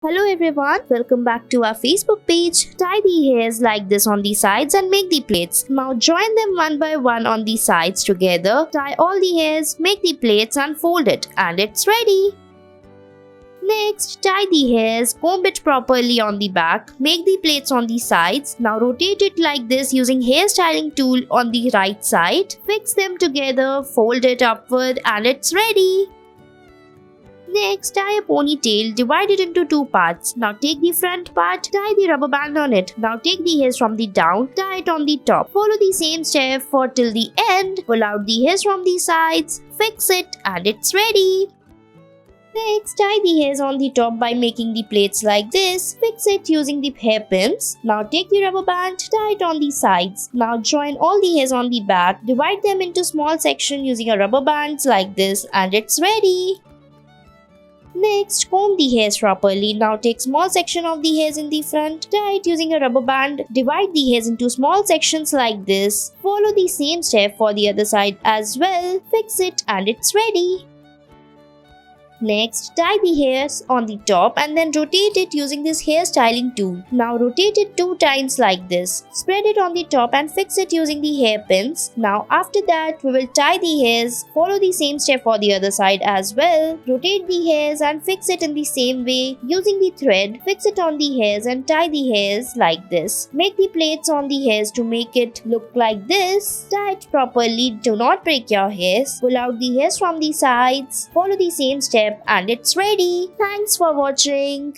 Hello everyone, welcome back to our Facebook page. Tie the hairs like this on the sides and make the plaits. Now join them one by one on the sides together. Tie all the hairs, make the plaits and fold it, and it's ready. Next, tie the hairs, comb it properly on the back, make the plaits on the sides. Now rotate it like this using hairstyling tool on the right side. Fix them together, fold it upward, and it's ready. Next, tie a ponytail, divide it into two parts. Now take the front part, tie the rubber band on it. Now take the hairs from the down, tie it on the top. Follow the same step for till the end. Pull out the hairs from the sides, fix it, and it's ready. Next, tie the hairs on the top by making the plaits like this. Fix it using the hairpins. Now take the rubber band, tie it on the sides. Now join all the hairs on the back. Divide them into small sections using a rubber bands like this, and it's ready. Next, comb the hairs properly. Now take small section of the hairs in the front, tie it using a rubber band. Divide the hairs into small sections like this. Follow the same step for the other side as well. Fix it and it's ready. Next, tie the hairs on the top and then rotate it using this hairstyling tool. Now rotate it 2 times like this. Spread it on the top and fix it using the hairpins. Now after that, we will tie the hairs. Follow the same step for the other side as well. Rotate the hairs and fix it in the same way. Using the thread, fix it on the hairs and tie the hairs like this. Make the plaits on the hairs to make it look like this. Tie it properly. Do not break your hairs. Pull out the hairs from the sides. Follow the same step and it's ready. Thanks for watching.